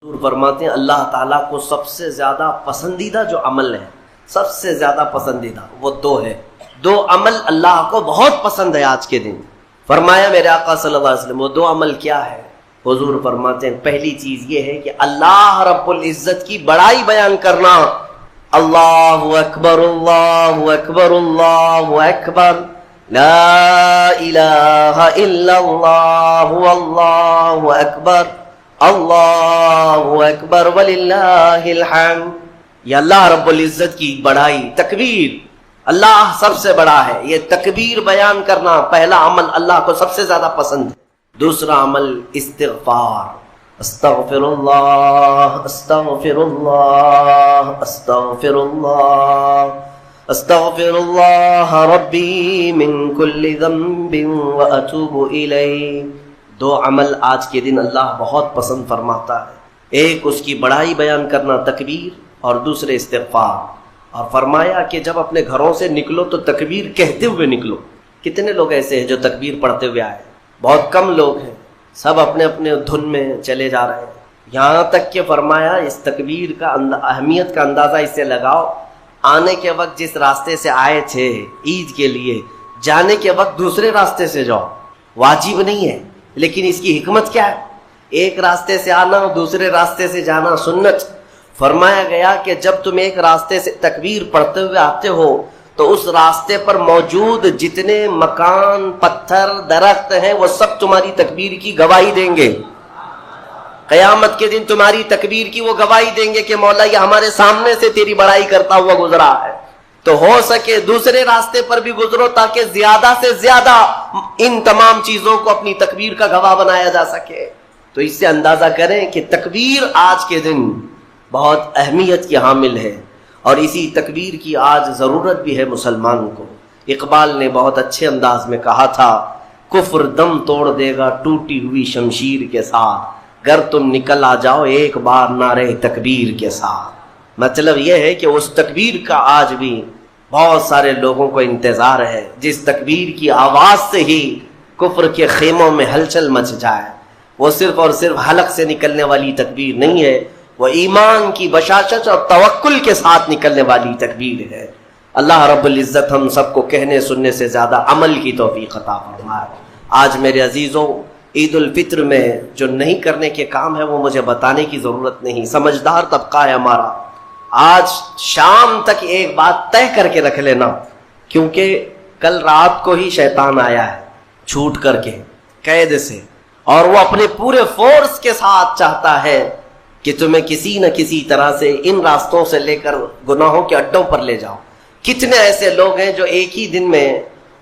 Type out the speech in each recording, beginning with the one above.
حضور فرماتے ہیں اللہ تعالیٰ کو سب سے زیادہ پسندیدہ جو عمل ہے، سب سے زیادہ پسندیدہ وہ دو ہے، دو عمل اللہ کو بہت پسند ہے آج کے دن۔ فرمایا میرے آقا صلی اللہ علیہ وسلم وہ دو عمل کیا ہے؟ حضور فرماتے ہیں پہلی چیز یہ ہے کہ اللہ رب العزت کی بڑائی بیان کرنا، اللہ اکبر اللہ اکبر اللہ اکبر لا الہ الا اللہ واللہ اکبر اللہ اکبر وللہ الحمد۔ یہ اللہ رب العزت کی بڑائی، تکبیر، اللہ سب سے بڑا ہے، یہ تکبیر بیان کرنا پہلا عمل اللہ کو سب سے زیادہ پسند ہے۔ دوسرا عمل استغفار، استغفر اللہ استغفر اللہ استغفر اللہ استغفر اللہ ربی من کل ذنب واتوب الیہ۔ دو عمل آج کے دن اللہ بہت پسند فرماتا ہے، ایک اس کی بڑائی بیان کرنا تکبیر، اور دوسرے استغفار۔ اور فرمایا کہ جب اپنے گھروں سے نکلو تو تکبیر کہتے ہوئے نکلو۔ کتنے لوگ ایسے ہیں جو تکبیر پڑھتے ہوئے آئے؟ بہت کم لوگ ہیں، سب اپنے اپنے دھن میں چلے جا رہے ہیں۔ یہاں تک کہ فرمایا اس تکبیر کا اہمیت کا اندازہ اس سے لگاؤ، آنے کے وقت جس راستے سے آئے تھے عید کے لیے، جانے کے وقت دوسرے راستے سے جاؤ، واجب نہیں ہے، لیکن اس کی حکمت کیا ہے؟ ایک راستے سے آنا اور دوسرے راستے سے جانا سنت۔ فرمایا گیا کہ جب تم ایک راستے سے تکبیر پڑھتے ہوئے آتے ہو تو اس راستے پر موجود جتنے مکان، پتھر، درخت ہیں وہ سب تمہاری تکبیر کی گواہی دیں گے۔ قیامت کے دن تمہاری تکبیر کی وہ گواہی دیں گے کہ مولا یہ ہمارے سامنے سے تیری بڑائی کرتا ہوا گزرا ہے۔ تو ہو سکے دوسرے راستے پر بھی گزرو تاکہ زیادہ سے زیادہ ان تمام چیزوں کو اپنی تکبیر کا گواہ بنایا جا سکے۔ تو اس سے اندازہ کریں کہ تکبیر آج کے دن بہت اہمیت کی حامل ہے، اور اسی تکبیر کی آج ضرورت بھی ہے مسلمان کو۔ اقبال نے بہت اچھے انداز میں کہا تھا، کفر دم توڑ دے گا ٹوٹی ہوئی شمشیر کے ساتھ، گر تم نکل آ جاؤ ایک بار نعرہ تکبیر کے ساتھ۔ مطلب یہ ہے کہ اس تکبیر کا آج بھی بہت سارے لوگوں کو انتظار ہے جس تکبیر کی آواز سے ہی کفر کے خیموں میں ہلچل مچ جائے۔ وہ صرف اور صرف حلق سے نکلنے والی تکبیر نہیں ہے، وہ ایمان کی بشاشت اور توکل کے ساتھ نکلنے والی تکبیر ہے۔ اللہ رب العزت ہم سب کو کہنے سننے سے زیادہ عمل کی توفیق عطا فرمائے۔ آج میرے عزیزوں، عید الفطر میں جو نہیں کرنے کے کام ہے وہ مجھے بتانے کی ضرورت نہیں، سمجھدار طبقہ ہے ہمارا۔ آج شام تک ایک بات طے کر کے رکھ لینا، کیونکہ کل رات کو ہی شیطان آیا ہے چھوٹ کر کے قید سے، اور وہ اپنے پورے فورس کے ساتھ چاہتا ہے کہ تمہیں کسی نہ کسی طرح سے ان راستوں سے لے کر گناہوں کے اڈوں پر لے جاؤ۔ کتنے ایسے لوگ ہیں جو ایک ہی دن میں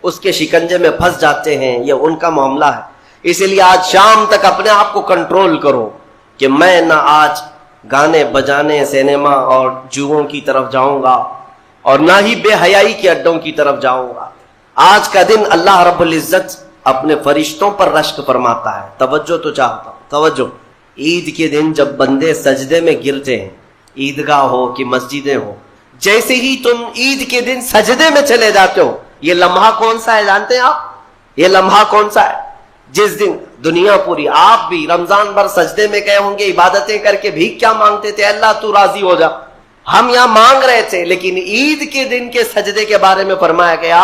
اس کے شکنجے میں پھنس جاتے ہیں، یہ ان کا معاملہ ہے۔ اسی لیے آج شام تک اپنے آپ کو کنٹرول کرو کہ میں نہ آج گانے بجانے، سینما اور جوؤں کی طرف جاؤں گا، اور نہ ہی بے حیائی کے اڈوں کی طرف جاؤں گا۔ آج کا دن اللہ رب العزت اپنے فرشتوں پر رشک فرماتا ہے۔ توجہ تو چاہتا ہوں، توجہ۔ عید کے دن جب بندے سجدے میں گرتے ہیں، عیدگاہ ہو کہ مسجدیں ہو، جیسے ہی تم عید کے دن سجدے میں چلے جاتے ہو، یہ لمحہ کون سا ہے جانتے ہیں آپ؟ یہ لمحہ کون سا ہے؟ جس دن دنیا پوری، آپ بھی رمضان بھر سجدے میں گئے ہوں گے، عبادتیں کر کے بھیک کیا مانگتے تھے؟ اللہ تو راضی ہو جا۔ ہم یہاں مانگ رہے تھے، لیکن عید کے دن کے سجدے کے بارے میں فرمایا گیا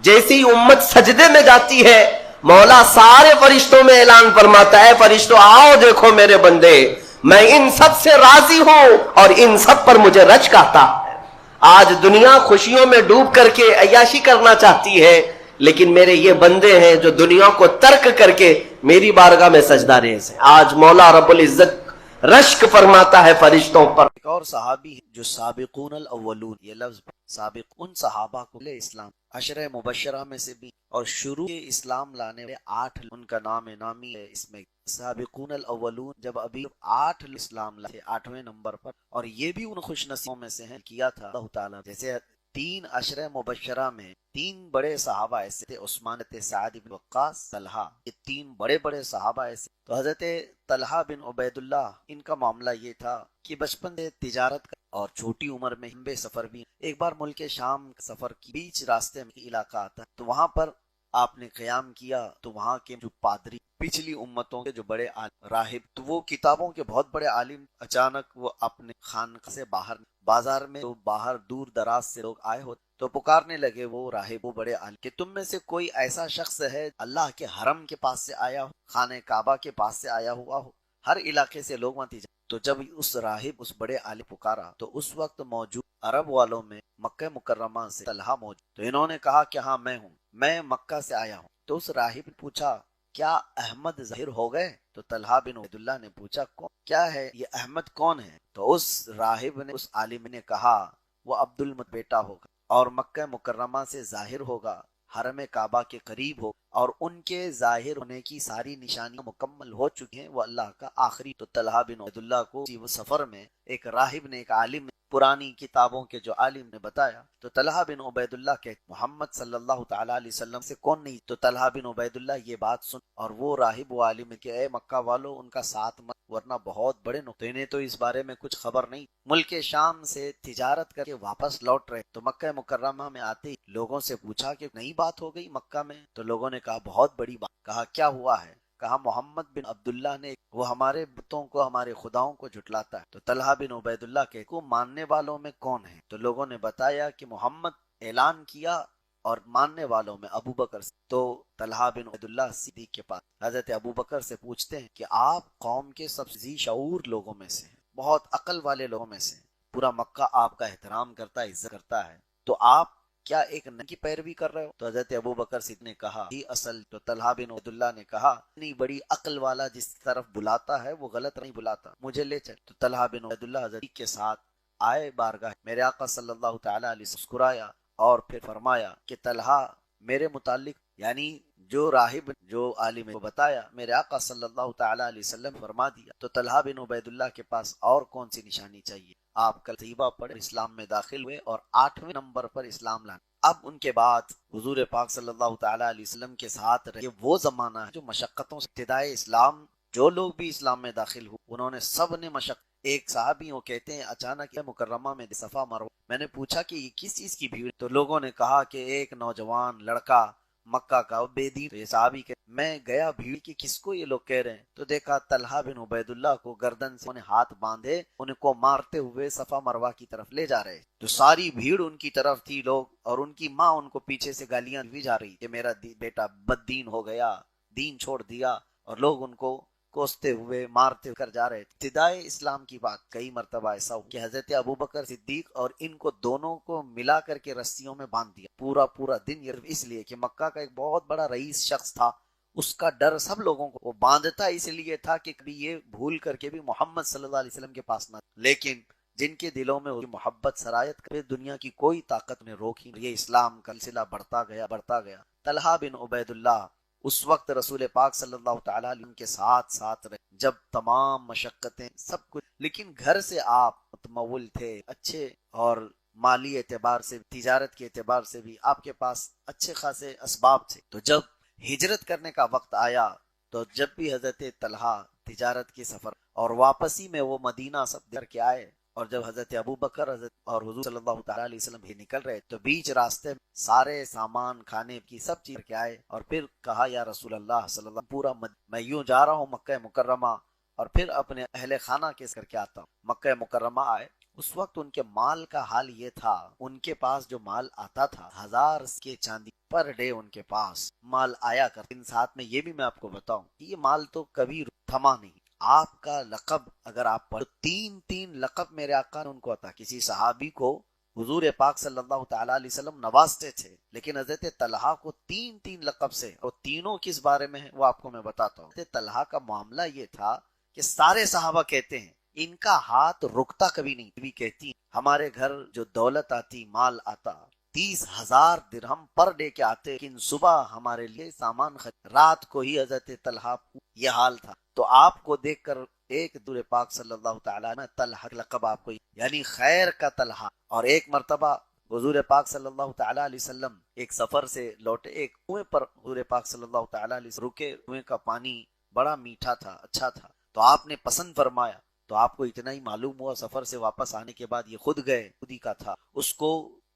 جیسے ہی امت سجدے میں جاتی ہے، مولا سارے فرشتوں میں اعلان فرماتا ہے، فرشتوں آؤ دیکھو میرے بندے، میں ان سب سے راضی ہوں اور ان سب پر مجھے رشک آتا ہے۔ آج دنیا خوشیوں میں ڈوب کر کے عیاشی کرنا چاہتی ہے، لیکن میرے یہ بندے ہیں جو دنیا کو ترک کر کے میری بارگاہ میں سجدہ ریز ہیں۔ آج مولا رب العزت رشک فرماتا ہے فرشتوں پر۔ ایک اور صحابی ہے جو سابقون الاولون، یہ لفظ سابق ان صحابہ کو اسلام عشرہ مبشرہ میں سے بھی، اور شروع اسلام لانے والے 8 ان کا نام نامی ہے اس میں سابقون الاولون، جب ابھی 8 اسلام لائے 8ویں نمبر پر، اور یہ بھی ان خوش نصیبوں میں سے ہیں کیا تھا اللہ تعالیٰ۔ جیسے 3 عشرہ مبشرہ میں 3 بڑے صحابہ ایسے تھے، عثمان تھے، سعد بن وقاص، طلحہ، یہ 3 بڑے بڑے صحابہ ایسے۔ تو حضرت طلحہ بن عبید اللہ، ان کا معاملہ یہ تھا کہ بچپن سے تجارت کا اور چھوٹی عمر میں لمبے سفر بھی۔ ایک بار ملک شام سفر کی بیچ راستے میں علاقہ آتا ہے، تو وہاں پر آپ نے قیام کیا، تو وہاں کے جو پادری پچھلی امتوں کے جو بڑے راہب، تو وہ کتابوں کے بہت بڑے عالم، اچانک وہ اپنے خانقاہ سے باہر بازار میں تو باہر دور دراز سے لوگ آئے ہوتے تو پکارنے لگے وہ راہب، وہ بڑے عالم، کہ تم میں سے کوئی ایسا شخص ہے اللہ کے حرم کے پاس سے آیا ہو، خانہ کعبہ کے پاس سے آیا ہوا ہو؟ ہر علاقے سے لوگ وہاں تو جب اس راہب اس بڑے عالم پکارا تو اس وقت موجود عرب والوں میں مکہ مکرمہ سے طلحہ موجود، تو انہوں نے کہا کہ ہاں میں ہوں، میں مکہ سے آیا ہوں۔ تو اس راہب نے پوچھا کیا احمد ظاہر ہو گئے؟ تو طلحہ بن عبید اللہ نے پوچھا کون کیا ہے یہ احمد کون ہے؟ تو اس راہب نے اس عالم نے کہا وہ عبد المطلب بیٹا ہوگا اور مکہ مکرمہ سے ظاہر ہوگا، حرم کعبہ کے قریب ہو، اور ان کے ظاہر ہونے کی ساری نشانیاں مکمل ہو چکی ہیں، وہ اللہ کا آخری۔ تو طلحہ بن عبید اللہ کو وہ سفر میں ایک راہب نے، ایک عالم نے، پرانی کتابوں کے جو عالم نے بتایا، تو طلحہ بن عبید اللہ کہ محمد صلی اللہ تعالی علیہ وسلم سے کون نہیں؟ تو طلحہ بن عبید اللہ یہ بات سن اور وہ راہب و عالم کہ اے مکہ والو ان کا ساتھ مت، ورنہ بہت بڑے نقطے، انہیں تو اس بارے میں کچھ خبر نہیں۔ ملک شام سے تجارت کر کے واپس لوٹ رہے تو مکہ مکرمہ میں آتے ہی لوگوں سے پوچھا کہ نئی بات ہو گئی مکہ میں؟ تو لوگوں نے کہا بہت بڑی بات۔ کہا کیا ہوا ہے؟ کہا محمد بن عبداللہ نے، وہ ہمارے بتوں کو، ہمارے خداؤں کو جھٹلاتا ہے۔ تو طلحہ بن عبید اللہ کے کو ماننے والوں میں کون ہے؟ تو لوگوں نے بتایا کہ محمد اعلان کیا اور ماننے والوں میں ابو بکر سے۔ تو طلحہ بن عبید اللہ صدیق کے پاس حضرت ابو بکر سے پوچھتے ہیں کہ آپ قوم کے سب سے شعور لوگوں میں سے ہیں، بہت عقل والے لوگوں میں سے ہیں، پورا مکہ آپ کا احترام کرتا ہے، عزت کرتا ہے، تو آپ کیا ایک نبی کی پیروی کر رہے ہو؟ تو حضرت ابو بکر صدیق نے کہا ہی اصل۔ تو طلحہ بن عبید اللہ نے کہا اتنی بڑی عقل والا جس طرف بلاتا ہے وہ غلط نہیں بلاتا، مجھے لے چل۔ تو طلحہ بن عبید اللہ حضرت کے ساتھ آئے بارگاہ میرے آقا صلی اللہ تعالی علیہ وسلم، مسکرایا اور پھر فرمایا کہ طلحہ میرے متعلق، یعنی جو راہب جو عالم کو بتایا، میرے آقا صلی اللہ تعالی علیہ وسلم فرما دیا۔ تو طلحہ بن عبید اللہ کے پاس اور کون سی نشانی چاہیے؟ آپ کل طیبہ پڑھ اسلام میں داخل ہوئے اور 8ویں نمبر پر اسلام لانا۔ اب ان کے بعد حضور پاک صلی اللہ تعالی علیہ وسلم کے ساتھ رہے، وہ زمانہ ہے جو مشقتوں سے ابتدائے اسلام، جو لوگ بھی اسلام میں داخل ہوئے انہوں نے سب نے مشقت۔ ایک صحابی وہ کہتے ہیں اچانک مکرمہ میں صفا مروہ، میں نے پوچھا کہ یہ کس چیز کی بھیڑ؟ تو لوگوں نے کہا کہ ایک نوجوان لڑکا مکہ کا بے دین۔ تو یہ صحابی کہ میں گیا بھیڑ کی کس کو یہ لوگ کہہ رہے ہیں؟ تو دیکھا طلحہ بن عبید اللہ کو گردن سے انہیں ہاتھ باندھے ان کو مارتے ہوئے صفا مروہ کی طرف لے جا رہے، تو ساری بھیڑ ان کی طرف تھی، لوگ اور ان کی ماں ان کو پیچھے سے گالیاں دی جا رہی کہ میرا بیٹا بد دین ہو گیا، دین چھوڑ دیا، اور لوگ ان کو کوستے ہوئے مارتے کر جا رہے۔ ابتدائے اسلام کی بات کئی مرتبہ ایسا ہو کہ حضرت ابوبکر صدیق اور ان کو دونوں کو ملا کر کے رسیوں میں باندھ دیا پورا دن، یہ اس لیے کہ مکہ کا ایک بہت بڑا رئیس شخص تھا، اس کا ڈر سب لوگوں کو، وہ باندھتا اس لیے تھا کہ کبھی یہ بھول کر کے بھی محمد صلی اللہ علیہ وسلم کے پاس نہ، لیکن جن کے دلوں میں محبت سرایت کرے دنیا کی کوئی طاقت نے روکی، یہ اسلام کا سلسلہ بڑھتا گیا۔ طلحہ بن عبید اللہ اس وقت رسول پاک صلی اللہ تعالی علیہ وسلم کے ساتھ رہے جب تمام مشقتیں سب کچھ، لیکن گھر سے آپ متمول تھے، اچھے اور مالی اعتبار سے، تجارت کے اعتبار سے بھی آپ کے پاس اچھے خاصے اسباب تھے۔ تو جب ہجرت کرنے کا وقت آیا تو جب بھی حضرت طلحہ تجارت کی سفر اور واپسی میں وہ مدینہ سب کر کے آئے، اور جب حضرت ابو بکر اور حضور صلی اللہ تعالی علیہ وسلم بھی نکل رہے تو بیچ راستے میں سارے سامان کھانے کی سب چیز کے آئے، اور پھر کہا یا رسول اللہ صلی اللہ پورا میں یوں جا رہا ہوں مکہ مکرمہ اور پھر اپنے اہل خانہ کے کر کے آتا ہوں۔ مکہ مکرمہ آئے، اس وقت ان کے مال کا حال یہ تھا، ان کے پاس جو مال آتا تھا 1000 کے چاندی پر ڈے ان کے پاس مال آیا کر، ان ساتھ میں یہ بھی میں آپ کو بتاؤں یہ مال تو کبھی تھما نہیں۔ آپ کا لقب اگر آپ پڑھ، 3 لقب میرے آقا نے ان کو عطا، کسی صحابی کو حضور پاک صلی اللہ تعالی علیہ وسلم نوازتے تھے، لیکن حضرت طلحہ کو 3 لقب سے، اور تینوں کس بارے میں ہیں وہ آپ کو میں بتاتا ہوں۔ حضرت طلحہ کا معاملہ یہ تھا کہ سارے صحابہ کہتے ہیں ان کا ہاتھ رکتا کبھی نہیں، بھی کہتی ہمارے گھر جو دولت آتی، مال آتا، 30,000 درہم پر ڈے کے آتے، لیکن صبح ہمارے لیے سامان رات کو ہی حضرت طلحہ یہ حال تھا۔ تو آپ کو دیکھ کر ایک دور پاک صلی اللہ تعالیٰ میں طلحہ لقب آپ کو، یعنی خیر کا طلحہ۔ اور ایک مرتبہ حضور پاک صلی اللہ تعالیٰ علیہ وسلم ایک سفر سے لوٹے، ایک کنویں پر حضور پاک صلی اللہ تعالیٰ علیہ وسلم رکے، کنویں کا پانی بڑا میٹھا تھا، اچھا تھا، تو آپ نے پسند فرمایا، تو آپ کو اتنا ہی معلوم ہوا سفر سے واپس آنے کے بعد یہ خود گئے، خود ہی کا تھا، اس کو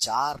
4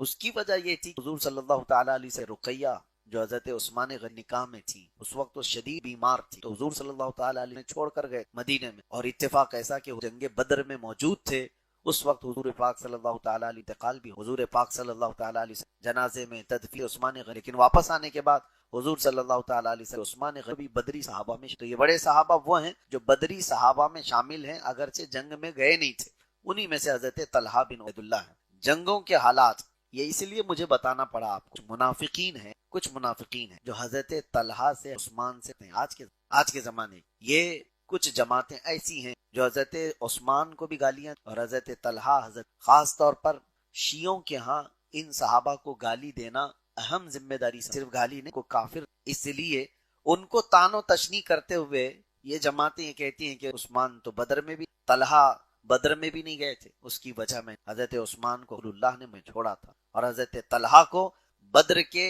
اس کی وجہ یہ تھی حضور صلی اللہ تعالیٰ علیہ سے رقیہ جو حضرت عثمان غنی نکاح میں تھی، اس وقت وہ شدید بیمار تھی، تو حضور صلی اللہ تعالیٰ علیہ نے چھوڑ کر گئے مدینے میں، اور اتفاق ایسا کہ جنگ بدر میں موجود تھے، اس وقت حضور پاک صلی اللہ تعالیٰ علیہ انتقال بھی، حضور پاک صلی اللہ تعالیٰ علیہ جنازے میں تدفین عثمان غنی، لیکن واپس آنے کے بعد حضور صلی اللہ تعالیٰ علیہ وسلم عثمان غنی بدری صحابہ میں، تو یہ بڑے صحابہ وہ ہیں جو بدری صحابہ میں شامل ہیں، اگرچہ جنگ میں گئے نہیں تھے، انہی میں سے حضرت طلحہ بن عبید اللہ ہیں۔ جنگوں کے حالات یہ اس لیے مجھے بتانا پڑا آپ کو، کچھ منافقین ہیں جو حضرت طلحہ سے عثمان سے ہیں، آج کے زمانے یہ کچھ جماعتیں ایسی ہیں جو حضرت عثمان کو بھی گالیاں اور حضرت طلحہ خاص طور پر شیعوں کے ہاں ان صحابہ کو گالی دینا اہم ذمہ داری، صرف گالی نہیں کو کافر، اس لیے ان کو تان و تشنیع کرتے ہوئے یہ جماعتیں یہ کہتی ہیں کہ عثمان تو بدر میں بھی، طلحہ بدر میں بھی نہیں گئے تھے، اس کی وجہ میں حضرت عثمان کو اللہ نے میں چھوڑا تھا، اور حضرت طلحہ کو بدر کے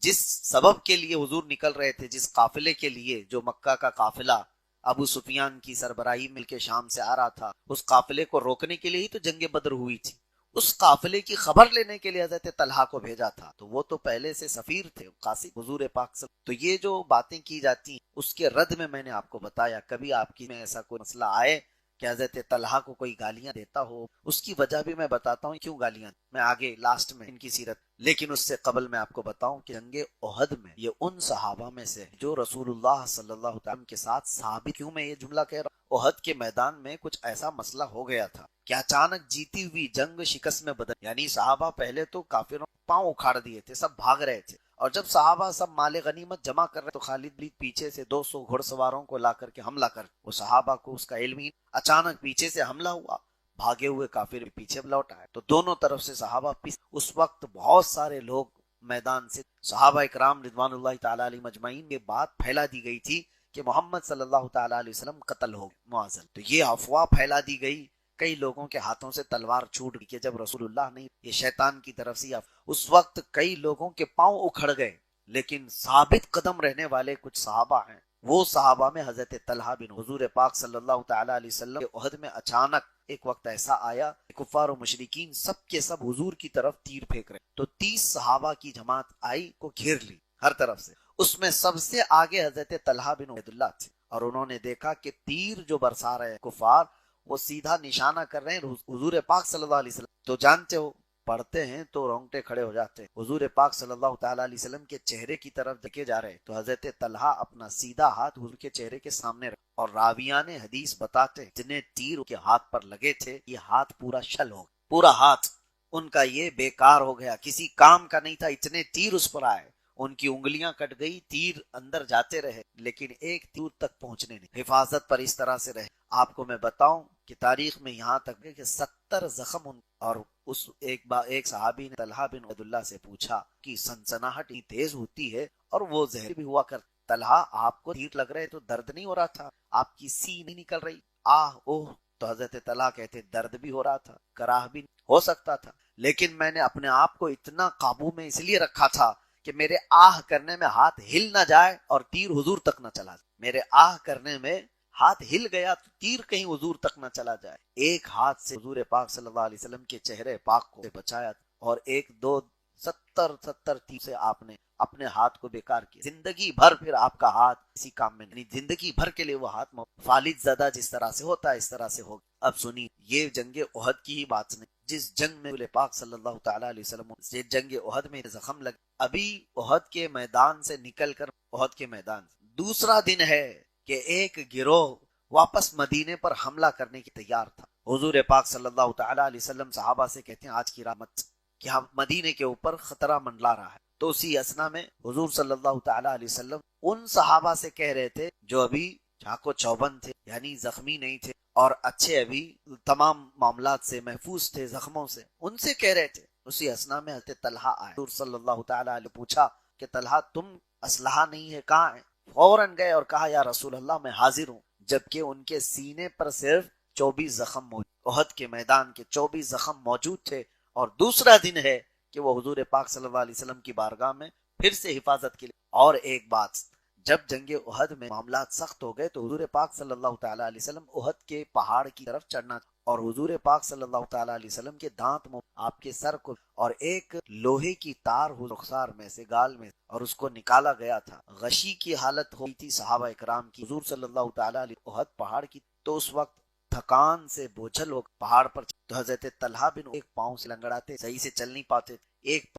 جس سبب کے لیے حضور نکل رہے تھے، جس قافلے کے لیے جو مکہ کا قافلہ ابو سفیان کی سربراہی مل کے شام سے آ رہا تھا، اس قافلے کو روکنے کے لیے ہی تو جنگ بدر ہوئی تھی، اس قافلے کی خبر لینے کے لیے حضرت طلحہ کو بھیجا تھا، تو وہ تو پہلے سے سفیر تھے قاصد حضور پاک سے، تو یہ جو باتیں کی جاتی ہیں اس کے رد میں نے آپ کو بتایا، کبھی آپ کی میں ایسا کوئی مسئلہ آئے کہ حضرت طلحہ کو کوئی گالیاں دیتا ہو، اس کی وجہ بھی میں بتاتا ہوں کیوں گالیاں، میں آگے لاسٹ میں ان کی سیرت، لیکن اس سے قبل میں آپ کو بتاؤں کہ جنگ احد میں یہ ان صحابہ میں سے جو رسول اللہ صلی اللہ علیہ وسلم کے ساتھ ثابت، کیوں میں یہ جملہ کہہ رہا ہوں، احد کے میدان میں کچھ ایسا مسئلہ ہو گیا تھا کہ اچانک جیتی ہوئی جنگ شکست میں بدل، یعنی صحابہ پہلے تو کافروں پاؤں اکھاڑ دیے تھے، سب بھاگ رہے تھے، اور جب صحابہ سب مال غنیمت جمع کر رہے تو خالد بن پیچھے سے 200 گھڑ سواروں کو لا کر کے حملہ کر، وہ صحابہ کو اس کا علم ہی، اچانک پیچھے سے حملہ ہوا، بھاگے ہوئے کافر پیچھے لوٹ آئے، تو دونوں طرف سے صحابہ اس وقت بہت سارے لوگ میدان سے، صحابہ اکرام رضوان اللہ تعالی علیہ مجمعین کے بات پھیلا دی گئی تھی کہ محمد صلی اللہ تعالی علیہ وسلم قتل ہو گئے معزل، تو یہ افواہ پھیلا دی گئی، کئی لوگوں کے ہاتھوں سے تلوار چھوٹ گئی کہ جب رسول اللہ نہیں، یہ شیطان کی طرف سے، اس وقت کئی لوگوں کے پاؤں اکھڑ گئے، لیکن ثابت قدم رہنے والے کچھ صحابہ ہیں، وہ صحابہ میں حضرت طلحہ بن، حضور پاک صلی اللہ تعالی علیہ وسلم کے عہد میں اچانک ایک وقت ایسا آیا کہ کفار و مشرکین سب کے سب حضور کی طرف تیر پھینک رہے، تو 30 صحابہ کی جماعت آئی کو گھیر لی ہر طرف سے، اس میں سب سے آگے حضرت طلحہ بن عبید اللہ تھے، اور انہوں نے دیکھا کہ تیر جو برسا رہے کفار وہ سیدھا نشانہ کر رہے ہیں حضور پاک صلی اللہ علیہ وسلم، تو جانتے ہو پڑھتے ہیں تو رونگٹے کھڑے ہو جاتے ہیں، حضور پاک صلی اللہ تعالی علیہ وسلم کے چہرے کی طرف دیکھے جا رہے، تو حضرت طلحہ اپنا سیدھا ہاتھ حضور کے چہرے کے سامنے رکھ، اور راویان حدیث بتاتے ہیں جتنے تیر کے ہاتھ پر لگے تھے یہ ہاتھ پورا شل ہو گیا، پورا ہاتھ ان کا یہ بیکار ہو گیا، کسی کام کا نہیں تھا، اتنے تیر اس پر آئے، ان کی انگلیاں کٹ گئی، تیر اندر جاتے رہے لیکن ایک تیر تک پہنچنے نہیں، حفاظت پر اس طرح سے رہے۔ آپ کو میں بتاؤں کہ تاریخ میں یہاں تک کہ 70 زخم، اور اس ایک صحابی نے طلحہ بن عبید اللہ سے پوچھا کہ سنسناہٹ اتنی تیز ہوتی ہے اور وہ زہر بھی ہوا کر، طلحہ آپ کو تیر لگ رہے تو درد نہیں ہو رہا تھا، آپ کی سی نہیں نکل رہی، اوہ، تو حضرت طلحہ کہتے درد بھی ہو رہا تھا، کراہ بھی ہو سکتا تھا، لیکن میں نے اپنے آپ کو اتنا قابو میں اس لیے رکھا تھا کہ میرے آہ کرنے میں ہاتھ ہل نہ جائے اور تیر حضور تک نہ چلا جائے، میرے آہ کرنے میں ہاتھ ہل گیا تو تیر کہیں حضور تک نہ چلا جائے، ایک ہاتھ سے حضور پاک صلی اللہ علیہ وسلم کے چہرے پاک کو بچایا، اور 70 تیر سے آپ نے اپنے ہاتھ کو بیکار کیا، زندگی بھر پھر آپ کا ہاتھ اسی کام میں نہیں، زندگی بھر کے لیے وہ ہاتھ فالج زدہ جس طرح سے ہوتا ہے اس طرح سے ہوگا۔ اب سنی، یہ جنگ احد کی ہی بات نہیں، جس جنگ میں رسول پاک صلی اللہ تعالی علیہ وسلم جنگ احد میں زخم لگ، ابھی احد کے میدان سے نکل کر، احد کے میدان دوسرا دن ہے کہ ایک گروہ واپس مدینے پر حملہ کرنے کی تیار تھا، حضور پاک صلی اللہ تعالی علیہ وسلم صحابہ سے کہتے ہیں آج کی رات مت، کہ ہم مدینے کے اوپر خطرہ منڈلا رہا ہے، تو اسی اسنا میں حضور صلی اللہ تعالی علیہ وسلم ان صحابہ سے کہہ رہے تھے جو ابھی چاقو چوبند تھے، یعنی زخمی نہیں تھے اور اچھے ابھی تمام معاملات سے محفوظ تھے، زخموں سے، ان سے کہہ رہے تھے، اسی اسنا میں حضرت طلحہ آئے، حضور صلی اللہ تعالی علیہ پوچھا کہ طلحہ تم اسلحہ نہیں ہے کہاں ہے؟ فوراً گئے اور کہا یا رسول اللہ میں حاضر ہوں، جبکہ ان کے سینے پر صرف 24 زخم موجود، احد کے میدان کے 24 زخم موجود تھے، اور دوسرا دن ہے کہ وہ حضور پاک صلی اللہ علیہ وسلم کی بارگاہ میں پھر سے حفاظت کے لیے۔ اور ایک بات، جب جنگ احد میں معاملات سخت ہو گئے تو حضور پاک صلی اللہ تعالی علیہ وسلم احد کے پہاڑ کی طرف چڑھنا، اور حضور پاک صلی اللہ تعالیٰ علیہ وسلم کے دانت آپ کے سر کو اور ایک لوہے کی تار رخسار میں سے گال میں اور اس کو نکالا گیا تھا. غشی کی حالت ہوئی تھی صحابہ اکرام کی. حضور صلی اللہ تعالیٰ علیہ احد پہاڑ کی تو اس وقت تھکان سے بوجھل ہو پہاڑ پر تو حضرت طلحہ بن ایک پاؤں سے لنگڑاتے صحیح سے چل نہیں پاتے. ایک